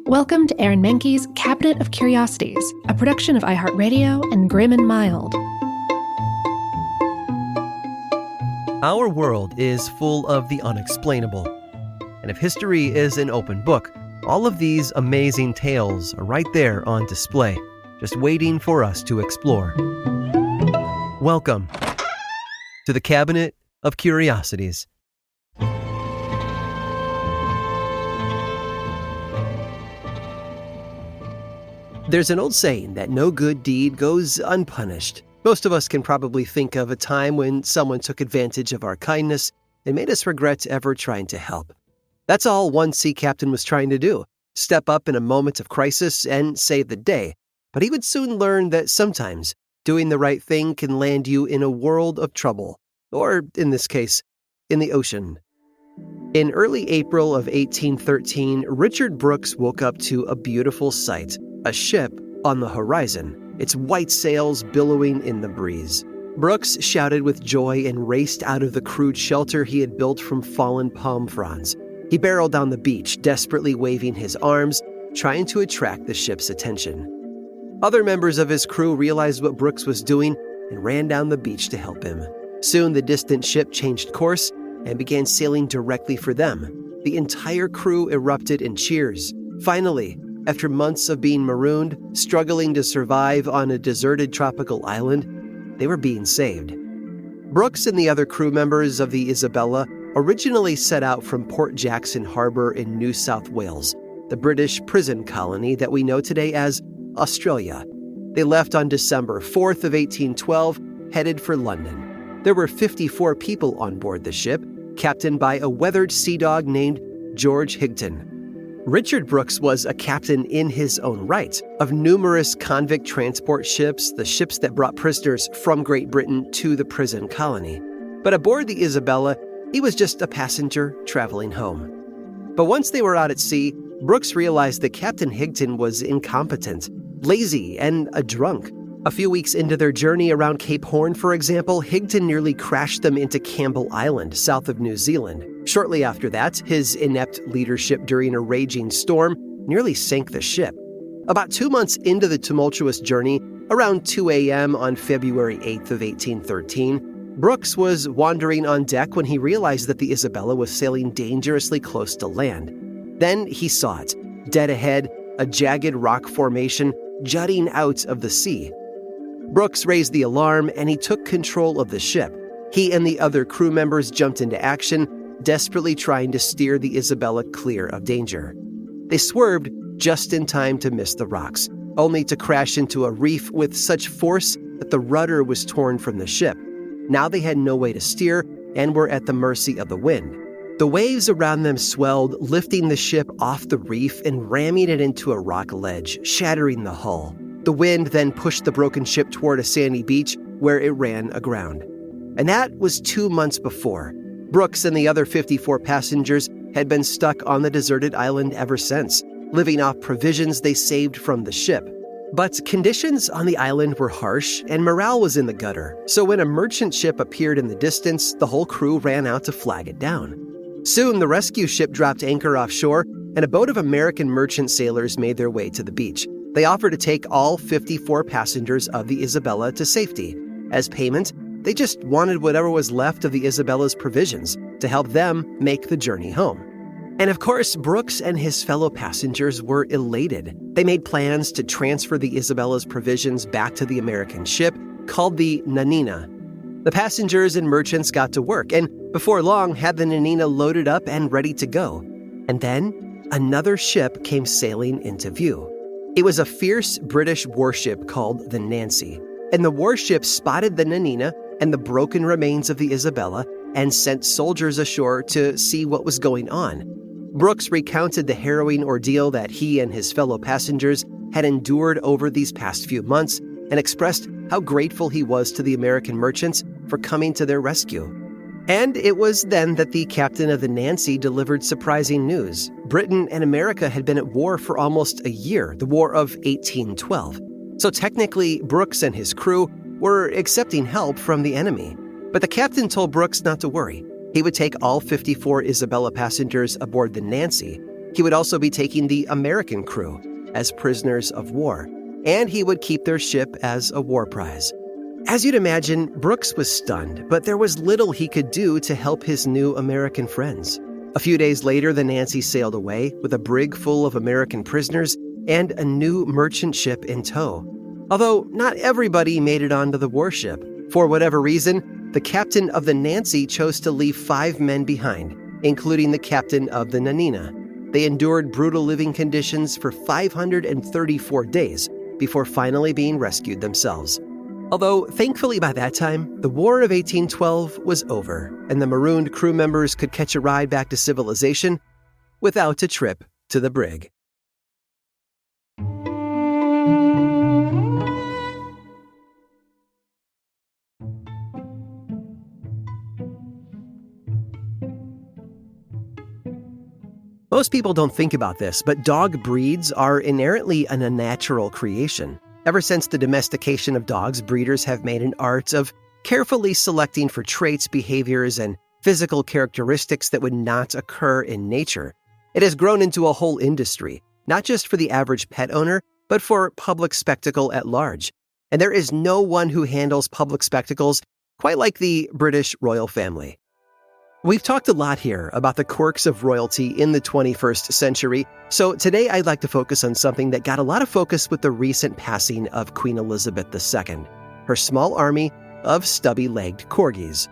Welcome to Aaron Mahnke's Cabinet of Curiosities, a production of iHeartRadio and Grim and Mild. Our world is full of the unexplainable. And if history is an open book, all of these amazing tales are right there on display, just waiting for us to explore. Welcome to the Cabinet of Curiosities. There's an old saying that no good deed goes unpunished. Most of us can probably think of a time when someone took advantage of our kindness and made us regret ever trying to help. That's all one sea captain was trying to do, step up in a moment of crisis and save the day. But he would soon learn that sometimes doing the right thing can land you in a world of trouble, or in this case, in the ocean. In early April of 1813, Richard Brooks woke up to a beautiful sight. A ship on the horizon, its white sails billowing in the breeze. Brooks shouted with joy and raced out of the crude shelter he had built from fallen palm fronds. He barreled down the beach, desperately waving his arms, trying to attract the ship's attention. Other members of his crew realized what Brooks was doing and ran down the beach to help him. Soon the distant ship changed course and began sailing directly for them. The entire crew erupted in cheers. Finally, after months of being marooned, struggling to survive on a deserted tropical island, they were being saved. Brooks and the other crew members of the Isabella originally set out from Port Jackson Harbor in New South Wales, the British prison colony that we know today as Australia. They left on December 4th of 1812, headed for London. There were 54 people on board the ship, captained by a weathered sea dog named George Higton. Richard Brooks was a captain in his own right of numerous convict transport ships, the ships that brought prisoners from Great Britain to the prison colony. But aboard the Isabella, he was just a passenger traveling home. But once they were out at sea, Brooks realized that Captain Higton was incompetent, lazy, and a drunk. A few weeks into their journey around Cape Horn, for example, Higton nearly crashed them into Campbell Island, south of New Zealand. Shortly after that, his inept leadership during a raging storm nearly sank the ship. About 2 months into the tumultuous journey, around 2 a.m. on February 8th of 1813, Brooks was wandering on deck when he realized that the Isabella was sailing dangerously close to land. Then he saw it, dead ahead, a jagged rock formation jutting out of the sea. Brooks raised the alarm and he took control of the ship. He and the other crew members jumped into action, desperately trying to steer the Isabella clear of danger. They swerved just in time to miss the rocks, only to crash into a reef with such force that the rudder was torn from the ship. Now they had no way to steer and were at the mercy of the wind. The waves around them swelled, lifting the ship off the reef and ramming it into a rock ledge, shattering the hull. The wind then pushed the broken ship toward a sandy beach where it ran aground. And that was 2 months before. Brooks and the other 54 passengers had been stuck on the deserted island ever since, living off provisions they saved from the ship. But conditions on the island were harsh and morale was in the gutter, so when a merchant ship appeared in the distance, the whole crew ran out to flag it down. Soon the rescue ship dropped anchor offshore and a boat of American merchant sailors made their way to the beach. They offered to take all 54 passengers of the Isabella to safety. As payment, they just wanted whatever was left of the Isabella's provisions to help them make the journey home. And of course, Brooks and his fellow passengers were elated. They made plans to transfer the Isabella's provisions back to the American ship called the Nanina. The passengers and merchants got to work and before long had the Nanina loaded up and ready to go. And then another ship came sailing into view. It was a fierce British warship called the Nancy, and the warship spotted the Nanina and the broken remains of the Isabella and sent soldiers ashore to see what was going on. Brooks recounted the harrowing ordeal that he and his fellow passengers had endured over these past few months and expressed how grateful he was to the American merchants for coming to their rescue. And it was then that the captain of the Nancy delivered surprising news. Britain and America had been at war for almost a year, the War of 1812. So technically, Brooks and his crew were accepting help from the enemy. But the captain told Brooks not to worry. He would take all 54 Isabella passengers aboard the Nancy, He would also be taking the American crew as prisoners of war, and he would keep their ship as a war prize. As you'd imagine, Brooks was stunned, but there was little he could do to help his new American friends. A few days later, the Nancy sailed away with a brig full of American prisoners and a new merchant ship in tow. Although not everybody made it onto the warship. For whatever reason, the captain of the Nancy chose to leave 5 men behind, including the captain of the Nanina. They endured brutal living conditions for 534 days before finally being rescued themselves. Although, thankfully by that time, the War of 1812 was over, and the marooned crew members could catch a ride back to civilization without a trip to the brig. Most people don't think about this, but dog breeds are inherently an unnatural creation. Ever since the domestication of dogs, breeders have made an art of carefully selecting for traits, behaviors, and physical characteristics that would not occur in nature. It has grown into a whole industry, not just for the average pet owner, but for public spectacle at large. And there is no one who handles public spectacles quite like the British royal family. We've talked a lot here about the quirks of royalty in the 21st century, so today I'd like to focus on something that got a lot of focus with the recent passing of Queen Elizabeth II, her small army of stubby-legged corgis.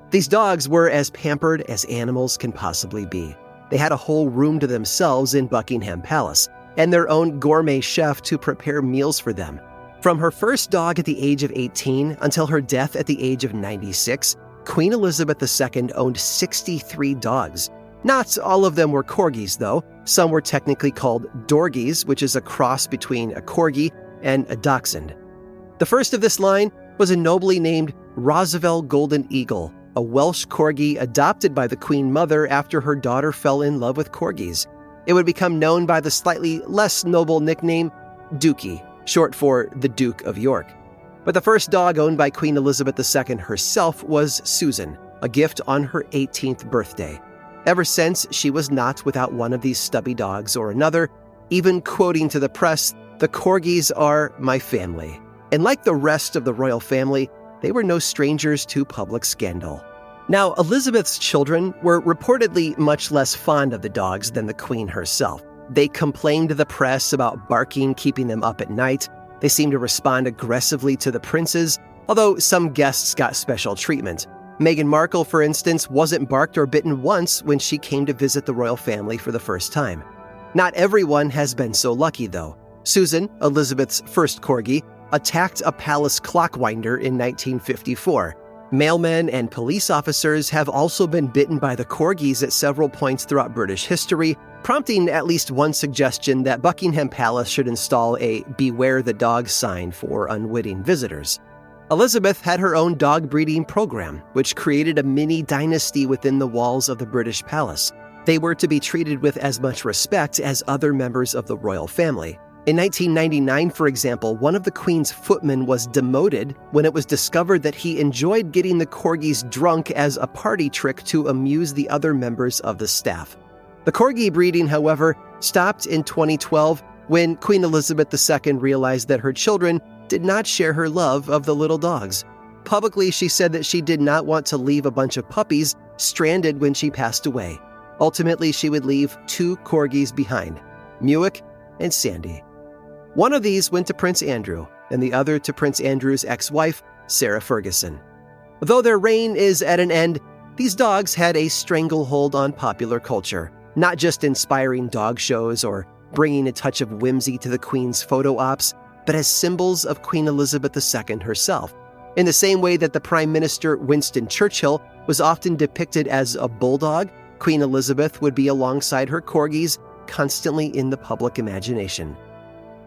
These dogs were as pampered as animals can possibly be. They had a whole room to themselves in Buckingham Palace, and their own gourmet chef to prepare meals for them. From her first dog at the age of 18 until her death at the age of 96, Queen Elizabeth II owned 63 dogs. Not all of them were corgis, though. Some were technically called dorgies, which is a cross between a corgi and a dachshund. The first of this line was a nobly named Roosevelt Golden Eagle, a Welsh corgi adopted by the Queen Mother after her daughter fell in love with corgis. It would become known by the slightly less noble nickname Dookie, short for the Duke of York. But the first dog owned by Queen Elizabeth II herself was Susan, a gift on her 18th birthday. Ever since, she was not without one of these stubby dogs or another, even quoting to the press, "The corgis are my family." And like the rest of the royal family, they were no strangers to public scandal. Now, Elizabeth's children were reportedly much less fond of the dogs than the Queen herself. They complained to the press about barking, keeping them up at night. They seemed to respond aggressively to the princes, although some guests got special treatment. Meghan Markle, for instance, wasn't barked or bitten once when she came to visit the royal family for the first time. Not everyone has been so lucky, though. Susan, Elizabeth's first corgi, attacked a palace clockwinder in 1954. Mailmen and police officers have also been bitten by the corgis at several points throughout British history, prompting at least one suggestion that Buckingham Palace should install a "Beware the Dog" sign for unwitting visitors. Elizabeth had her own dog breeding program, which created a mini dynasty within the walls of the British palace. They were to be treated with as much respect as other members of the royal family. In 1999, for example, one of the Queen's footmen was demoted when it was discovered that he enjoyed getting the corgis drunk as a party trick to amuse the other members of the staff. The corgi breeding, however, stopped in 2012 when Queen Elizabeth II realized that her children did not share her love of the little dogs. Publicly, she said that she did not want to leave a bunch of puppies stranded when she passed away. Ultimately, she would leave 2 corgis behind, Muick and Sandy. One of these went to Prince Andrew, and the other to Prince Andrew's ex-wife, Sarah Ferguson. Though their reign is at an end, these dogs had a stranglehold on popular culture, not just inspiring dog shows or bringing a touch of whimsy to the Queen's photo ops, but as symbols of Queen Elizabeth II herself. In the same way that the Prime Minister Winston Churchill was often depicted as a bulldog, Queen Elizabeth would be alongside her corgis, constantly in the public imagination.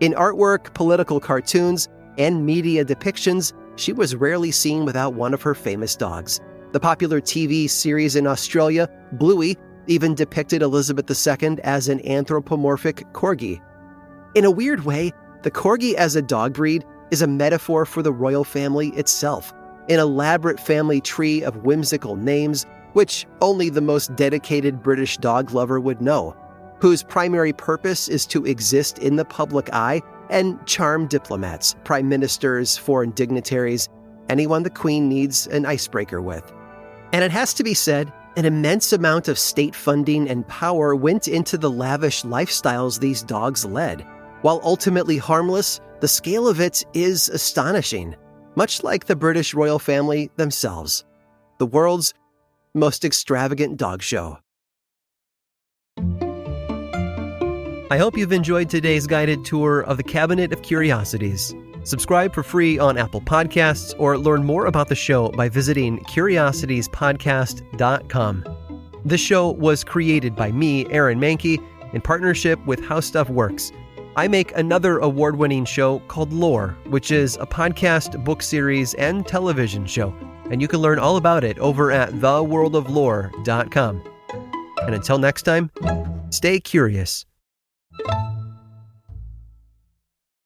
In artwork, political cartoons, and media depictions, she was rarely seen without one of her famous dogs. The popular TV series in Australia, Bluey, even depicted Elizabeth II as an anthropomorphic corgi. In a weird way, the corgi as a dog breed is a metaphor for the royal family itself, an elaborate family tree of whimsical names, which only the most dedicated British dog lover would know. whose primary purpose is to exist in the public eye and charm diplomats, prime ministers, foreign dignitaries, anyone the Queen needs an icebreaker with. And it has to be said, an immense amount of state funding and power went into the lavish lifestyles these dogs led. While ultimately harmless, the scale of it is astonishing, much like the British royal family themselves. The world's most extravagant dog show. I hope you've enjoyed today's guided tour of the Cabinet of Curiosities. Subscribe for free on Apple Podcasts or learn more about the show by visiting curiositiespodcast.com. This show was created by me, Aaron Mahnke, in partnership with How Stuff Works. I make another award-winning show called Lore, which is a podcast, book series, and television show, and you can learn all about it over at theworldoflore.com. And until next time, stay curious.